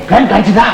Pan காய்ச்சுதா?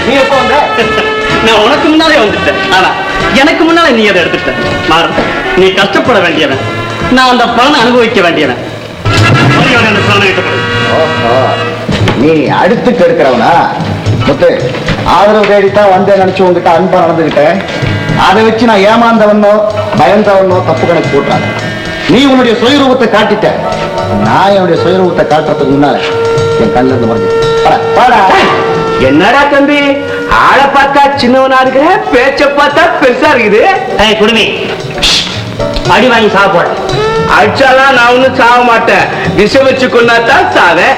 நீ எப்ப வந்த? நான் உனக்கு முன்னாலே வந்துட்டேன். ஆனா எனக்கு முன்னாலே நீ அதை எடுத்துட்ட. மாறு, நீ கஷ்டப்பட வேண்டியவன், நான் அந்த பலனை அனுபவிக்க வேண்டியவன். அந்த பலனை நீ அடுத்து கெடுக்கிறவனா? முத்து, ஆதரவு தேடித்தான் வந்தேன் நினைச்சு உங்ககிட்ட அன்பா நடந்துகிட்டேன். அதை வச்சு நான் ஏமாந்தவனோ பயந்தவனோ தப்பு கணக்கு போட்டுறாங்க. நீ உன்னுடைய சுயரூபத்தை காட்டிட்ட. நான் என்னுடைய சுயரூபத்தை காட்டுறதுக்கு முன்னால என் கண்ணில் இருந்து மறைஞ்சு. என்னடா தம்பி, ஆளை பார்த்தா சின்னவனா இருக்கிற, பேச்ச பார்த்தா பெருசா இருக்குது. குடுமி அடி வாங்கி சாப்பிட. அடிச்சாலாம் நான் ஒன்னும் சாக மாட்டேன். விஷம் வச்சு கொண்டாதான் சாவேன்.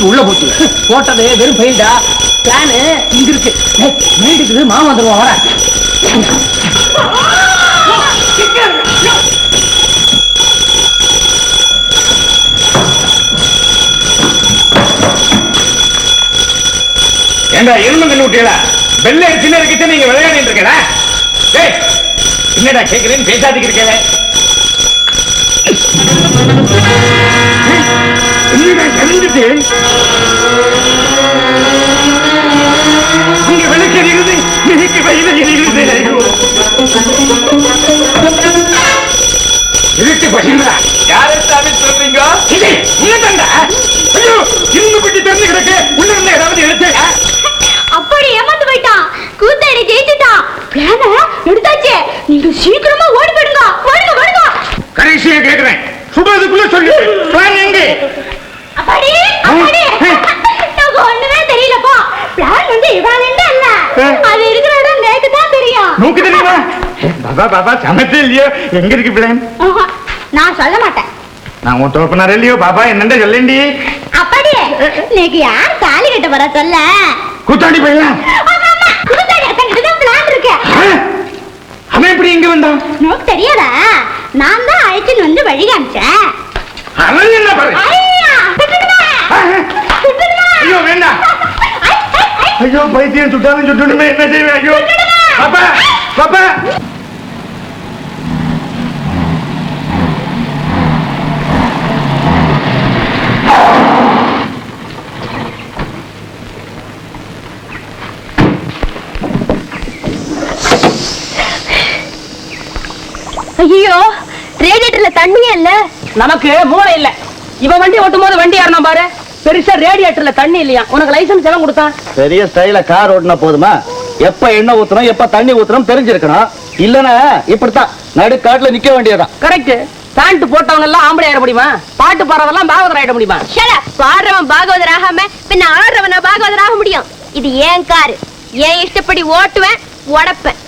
உள்ள போச்சு போட்டது வெறும் பெயிண்டா. பிளானு இங்க இருக்கு. வீட்டுக்கு மாமா வந்துருவோம். வர ஏண்டா எருமை கண்ணு விட்டீங்களா? வெள்ளை சின்ன இருக்கிட்ட நீங்க விளையாடிட்டு இருக்கடா. என்னடா கேட்கிறேன்னு பேசாதிக்கு இருக்கல. என்னடா கலந்துட்டு இங்க விளக்கு எரியுது, இன்னைக்கு வயல எரியுது. இப்படி தெரிஞ்சு கிடக்கு உள்ள இருந்து ஏதாவது எடுத்து அப்படி ஏமாந்து போயிட்டான். கூத்தாடி ஜெயிச்சுட்டான். பிளான எடுத்தாச்சு. நீங்க சீக்கிரமா ஓடி போயிடுங்க. ஓடுங்க ஓடுங்க. கடைசியா கேக்குறேன், சுடுறதுக்குள்ள சொல்லு, பிளான் எங்க? அப்பாடி அப்பாடி எனக்கு ஒண்ணுமே தெரியலப்பா. பிளான் வந்து இவாளேண்டா இல்ல, அது இருக்கிற இடம் எனக்கு தான் தெரியும். நோக்கு தெரியுமா? பாபா பாபா சமத்தே இல்லையோ, எங்க இருக்கு பிளான்? நான் சொல்ல மாட்டேன். நான் உன் தோப்பினார் இல்லையோ பாபா, என்னண்ட சொல்லண்டி. அப்பாடி நீங்க யார் தாலி கட்ட வர சொல்ல? கூத்தாண்டி போயிடலாம். கூத்தாடி அத்தங்கிட்ட தான் பிளான் இருக்கு. அவன் எப்படி இங்க வந்தான்? உனக்கு தெரியாதா? நான் தான் அழைச்சின்னு வந்து வழி காமிச்சேன். அவன் என்ன பாரு. ஐயா திட்டுடுமா திட்டுடுமா. ஐயோ வேண்டாம். ஐயோ பைத்தியம் சுட்டாலும் சுட்டுடுமே, என்ன செய்வேன்? ஐயோ பாப்பா பாப்பா. ஐயோ ரேடியேட்டர்ல தண்ணியே இல்ல. நமக்கு மூளை இல்ல. இவன் வண்டி ஓட்டும் போது வண்டி ஏறணும் பாரு. பெருசா ரேடியேட்டர்ல தண்ணி இல்லையா? உனக்கு லைசன்ஸ் எல்லாம் கொடுத்தான்? பெரிய ஸ்டைல கார் ஓட்டினா போதுமா? எப்ப எண்ணெய் ஊத்துறோம் எப்ப தண்ணி ஊத்துறோம் தெரிஞ்சிருக்கணும். இல்லன்னா இப்படித்தான் நடுக்காட்டுல நிக்க வேண்டியதான். கரெக்ட். பேண்ட் போட்டவங்க எல்லாம் ஆம்பளை ஆயிட முடியுமா? பாட்டு பாடுறவெல்லாம் பாகவதர் ஆயிட முடியுமா? பாடுறவன் பாகவதர் ஆகாம பின்ன ஆடுறவனா பாகவதர் ஆக முடியும்? இது ஏன் காரு, ஏன் இஷ்டப்படி ஓட்டுவேன் உடப்பேன்.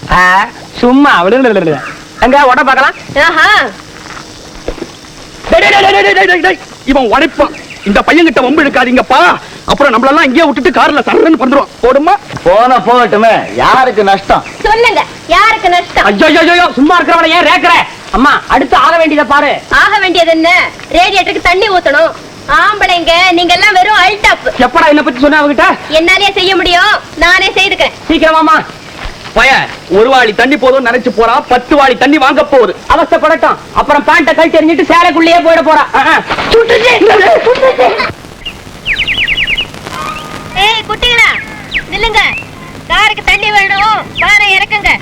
சும்மா எங்க உட பாக்கலாம். இவன் உடைப்பான். இந்த பையன் கிட்ட வம்பு எடுக்காதீங்கப்பா, அப்புறம் நம்மளெல்லாம் இங்கே விட்டுட்டு கார்ல சரன்னு வந்துரும். போடுமா? போன போகட்டுமே, யாருக்கு நஷ்டம்? சொல்லுங்க யாருக்கு நஷ்டம்? ஐயோ சும்மா இருக்கிறவன ஏன் ரேக்குற? அம்மா அடுத்து ஆக வேண்டியதை பாரு. ஆக வேண்டியது என்ன? ரேடியேட்டருக்கு தண்ணி ஊத்தணும். ஆம்பளைங்க நீங்க எல்லாம் வெறும் அல்டாப். எப்படா என்ன பத்தி சொன்ன அவகிட்ட? என்னாலே செய்ய முடியும், நானே செய்துக்கிறேன். சீக்கிரமாமா. பய ஒரு வாளி தண்ணி போதும் நினைச்சு போறா, 10 வாளி தண்ணி வாங்க போகுது. அவஸ்தைப்படட்டும். அப்புறம் பேண்ட கழட்டி எறிஞ்சிட்டு சேலைக்குள்ளேயே போயிட போறா. ஏய் குட்டிகளா நில்லுங்க. காருக்கு தண்ணி வேணும், பானை இறக்குங்க.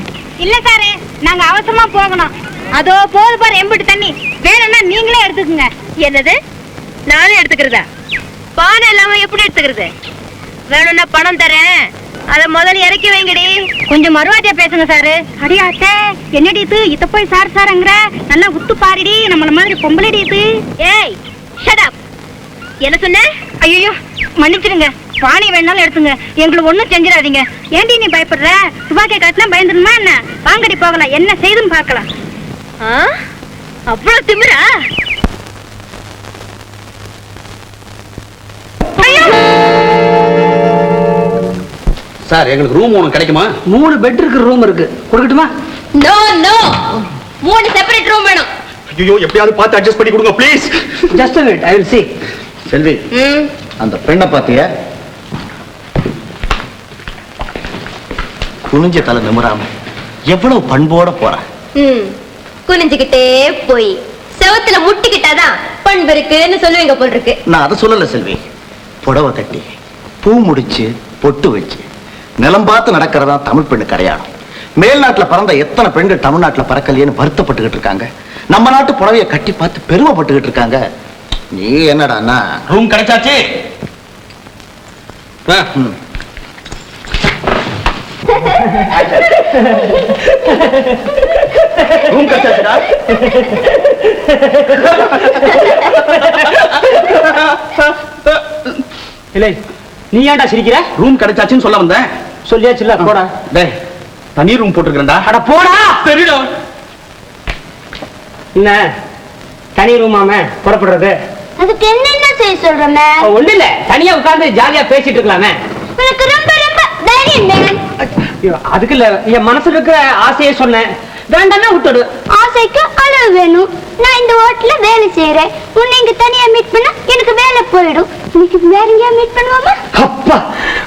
இல்ல சாரே, நாங்க அவசரமா போகணும். அதோ போது பாரு எம்பிட்டு தண்ணி. வேணும்னா நீங்களே எடுத்துக்கங்க. என்னது நானே எடுத்துக்கிறதா? பானை இல்லாம எப்படி எடுத்துக்கிறது? வேணும்னா பணம் தரேன், அத முதல்ல இறக்கி வைங்கடி. கொஞ்சம் மறுவாட்டியா பேசுங்க சாரு. அடியாத்தே என்னடி இது இத போய் சார் சார்ங்கற? நல்லா உத்து பாருடி, நம்மள மாதிரி பொம்பளைடி இது. ஏய் ஷட் அப். என்ன சொன்ன? ஐயோ மன்னிச்சிடுங்க. பானை வேணாலும் எடுத்துங்க, எங்களுக்கு ஒண்ணும் செஞ்சிடாதீங்க. ஏண்டி நீ பயப்படுற? துபாக்கி காட்டினா பயந்துருமா என்ன? வாங்கடி போகலாம், என்ன செய்துன்னு பார்க்கலாம். அவ்வளவு திமிரா? சார் எங்களுக்கு ரூம் ஒன்று கிடைக்குமா? 3 பெட் இருக்கு, ரூம் இருக்கு. கொடுக்கட்டுமா? நோ நோ, 3 செப்பரேட் ரூம் வேணும். ஐயோ எப்படியாவது பார்த்து அட்ஜஸ்ட் பண்ணி கொடுங்க please. Just a minute, I will see. செல்வி, அந்த பெண்ணை பாத்தியா? குனிஞ்ச தலை நிமிராம எவ்வளவு பண்போட போற. குனிஞ்சுக்கிட்டே போய் செவத்துல முட்டிக்கிட்டாதான் பண்பு இருக்குன்னு சொல்லுவீங்க போல் இருக்கு. நான் அதை சொல்லல செல்வி. புடவை கட்டி பூ முடிச்சு பொட்டு வச்சு நிலம் பார்த்து நடக்கிறதா தமிழ் பெண்ணுக்கு அடையாளம். மேல்நாட்டுல பிறந்த எத்தனை பெண்கள் தமிழ்நாட்டுல பறக்கலையேன்னு வருத்தப்பட்டுக்கிட்டு இருக்காங்க. நம்ம நாட்டு புடவைய கட்டி பார்த்து பெருமைப்பட்டுக்கிட்டு இருக்காங்க. நீ என்னடான்னா ரூம் கிடைச்சாச்சு. ரூம் கிடைச்சாச்சுடா. இல்லை நீ ஏன்டா சிரிக்கிற? ரூம் கிடைச்சாச்சுன்னு சொல்ல வந்தேன். சொல்லியாச்சுல்ல, போடா. டேய் தனி ரூம் போட்டுருக்கேன்டா. அட போடா. சரிடா. என்ன தனி ரூமாம புறப்படுறது? அதுக்கு என்ன செய்ய சொல்றமே? ஒண்ணு இல்ல, தனியா உட்கார்ந்து ஜாலியா பேசிட்டு இருக்கலாமே. எனக்கு ரொம்ப ரொம்ப தைரியம். அதுக்கு இல்ல, என் மனசுல இருக்கிற ஆசையே சொன்னேன். வேண்டாம்னா விட்டுடு. ஆசைக்கு அளவு வேணும். நான் இந்த ஹோட்டல்ல வேலை செய்யறேன். உன்னை இங்க தனியா மீட் பண்ணா எனக்கு வேலை போயிடும். இன்னைக்கு வேற எங்கேயா மீட் பண்ணுவோமா? அப்பா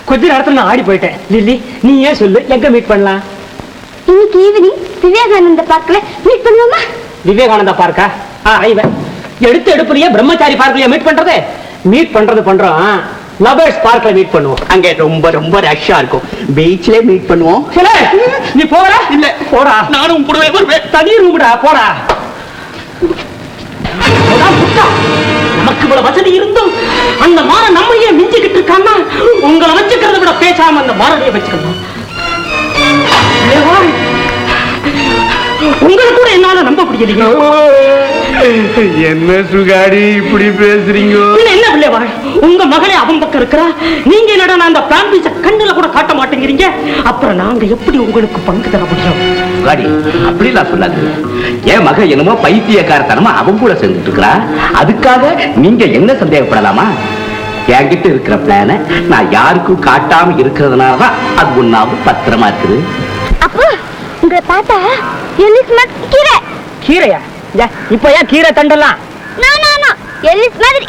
கொஞ்ச நேரத்துல நான் ஆடி போயிட்டேன். லில்லி நீ ஏன் சொல்லு, எங்க மீட் பண்ணலாம்? இன்னைக்கு ஈவினிங் விவேகானந்த பார்க்ல மீட் பண்ணுவோமா? விவேகானந்தா பார்க்கா? இவன் எடுத்து எடுப்புலயே பிரம்மச்சாரி பார்க்கலையா மீட் பண்றது? மீட் பண்றது பண்றோம். லவர்ஸ் பார்க்ல மீட் பண்ணுவோம். அங்க ரொம்ப ரொம்ப ரஷ்ஷா இருக்கும். பீச்ல மீட் பண்ணுவோம். நீ போறா? இல்ல போடா. நானும் கூடவே வருவேன். தனி ரூம்டா, போடா. நமக்கு இவ்வளவு வசதி இருந்தும் அந்த மானம் நம்மையே மிஞ்சிக்கிட்டு அந்த மாரடியை வச்சுக்கணும். உங்களை கூட என்னால நம்ப முடியலைங்க. என்ன சுகாரி இப்படி பேசுறீங்க? என்ன பிள்ளைவாள், உங்க மகளே அவன் பக்கம் இருக்கிறா, நீங்க என்னடா அந்த பிரான்சிஸ கண்ணுல கூட காட்ட மாட்டேங்கிறீங்க. அப்புறம் நாங்க எப்படி உங்களுக்கு பங்கு தர முடியும்? காடி அப்படிலாம் சொல்லாது. என் மக என்னமோ பைத்தியக்காரத்தனமா அவன் கூட சேர்ந்துட்டு இருக்கிறா. அதுக்காக நீங்க என்ன சந்தேகப்படலாமா? என்கிட்ட இருக்கிற பிளான நான் யாருக்கும் காட்டாம இருக்கிறதுனாலதான் அது ஒன்னாவது பத்திரமா இருக்குது. அப்போ உங்களை பார்த்தா எலிஸ் மாதிரி கீரை. கீரையா? இப்ப ஏன் கீரை தண்டலாம்? எலிஸ் மாதிரி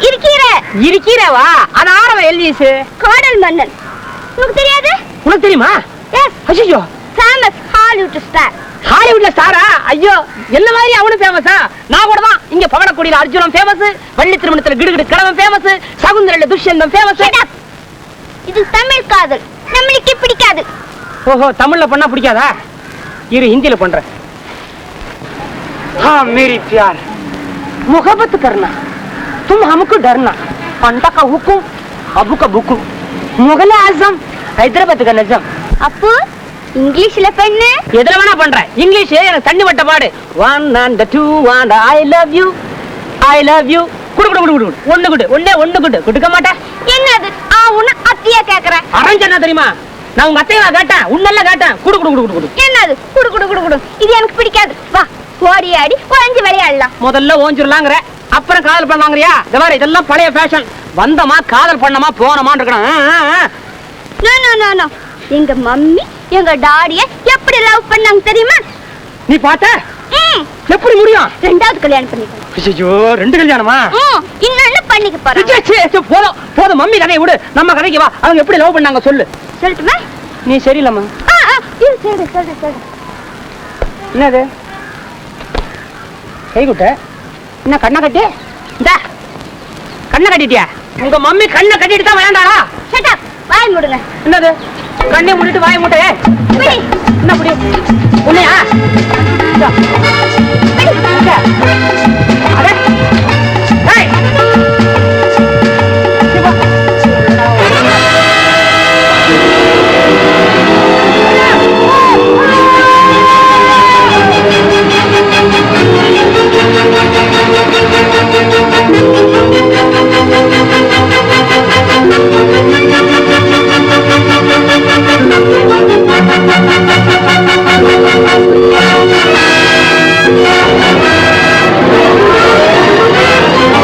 இருக்கீரவா? அது ஆரவன் எல்லிஸ் காடல் மன்னன். உனக்கு தெரியாது? உனக்கு தெரியுமா? ஐயோ, ஃபேமஸ் ஹாலிவுட் ஸ்டார். ஹாலிவுட்ல ஸ்டாரா? ஐயோ, என்ன மாதிரி அவனு ஃபேமஸா? நான் கூட தான். இங்க பவனக்குடியில அர்ஜுனன் ஃபேமஸ், வள்ளி திருமணத்துல கிடுகிடு கிழவன் ஃபேமஸ், சகுந்தரில துஷ்யந்தம் ஃபேமஸ். இது தமிழ் காதல், நம்மளுக்கு பிடிக்காது. ஓஹோ, தமிழ்ல பண்ணா பிடிக்காதா? இரு, ஹிந்தியில பண்றேன். हाँ मेरी प्यार, मोहब्बत करना, तुम हमको डरना, अंडा का हुक्म, अबू का बुकु, मुगल आजम, हैदराबाद का नजम. அப்போ இங்கிலீஷ்ல பண்ணு. எதுல வேணா பண்றேன். இங்கிலீஷ் எனக்கு தண்ணி வட்ட பாடு. 1 and 2 and I love you, I love you. குடு குடு குடு குடு. ஒண்ணு குடு, ஒண்ணு குடு. குடுக்க மாட்டேன். என்னது? உன்ன அத்தியா கேக்குறேன். அரஞ்சனா தெரியுமா? நான் உங்க அத்தையா கேட்டேன், உன்னெல்லாம் கேட்டேன். குடு குடு குடு குடு. என்னது? குடு குடு குடு குடு. இது எனக்கு பிடிக்காது. வா, ஓடி ஆடி ஓஞ்சி விளையாடலாம். முதல்ல ஓஞ்சிரலாங்கற, அப்புறம் காதல் பண்ணலாங்கறியா? இந்த மாதிரி இதெல்லாம் பழைய ஃபேஷன். வந்தமா காதல் பண்ணமா போனமான்னு இருக்கணும். நோ. எங்க மம்மி எங்க டாடிய எப்படி லவ் பண்ணாங்க தெரியுமா? நீ பாத்த? எப்படி முடியும்? ரெண்டாவது கல்யாணம் பண்ணிக்கணும். ஐயோ, ரெண்டு கல்யாணமா? இன்னொன்னு பண்ணிக்க போறேன். போதும், மம்மி கதையை விடு, நம்ம கதைக்கு வா. அவங்க எப்படி லவ் பண்ணாங்க சொல்லு. சொல்லட்டுமா? நீ சரியில்லம்மா. சரி. என்னது கை குட்ட? என்ன கண்ணை கட்டி? இந்த கண்ணை கட்டிட்டியா? உங்க மம்மி கண்ணை கட்டிட்டு தான் விளையாண்டாளா? வாய் மூடுங்க. என்னது கண்ணை மூடிட்டு வாய் மூட்டே?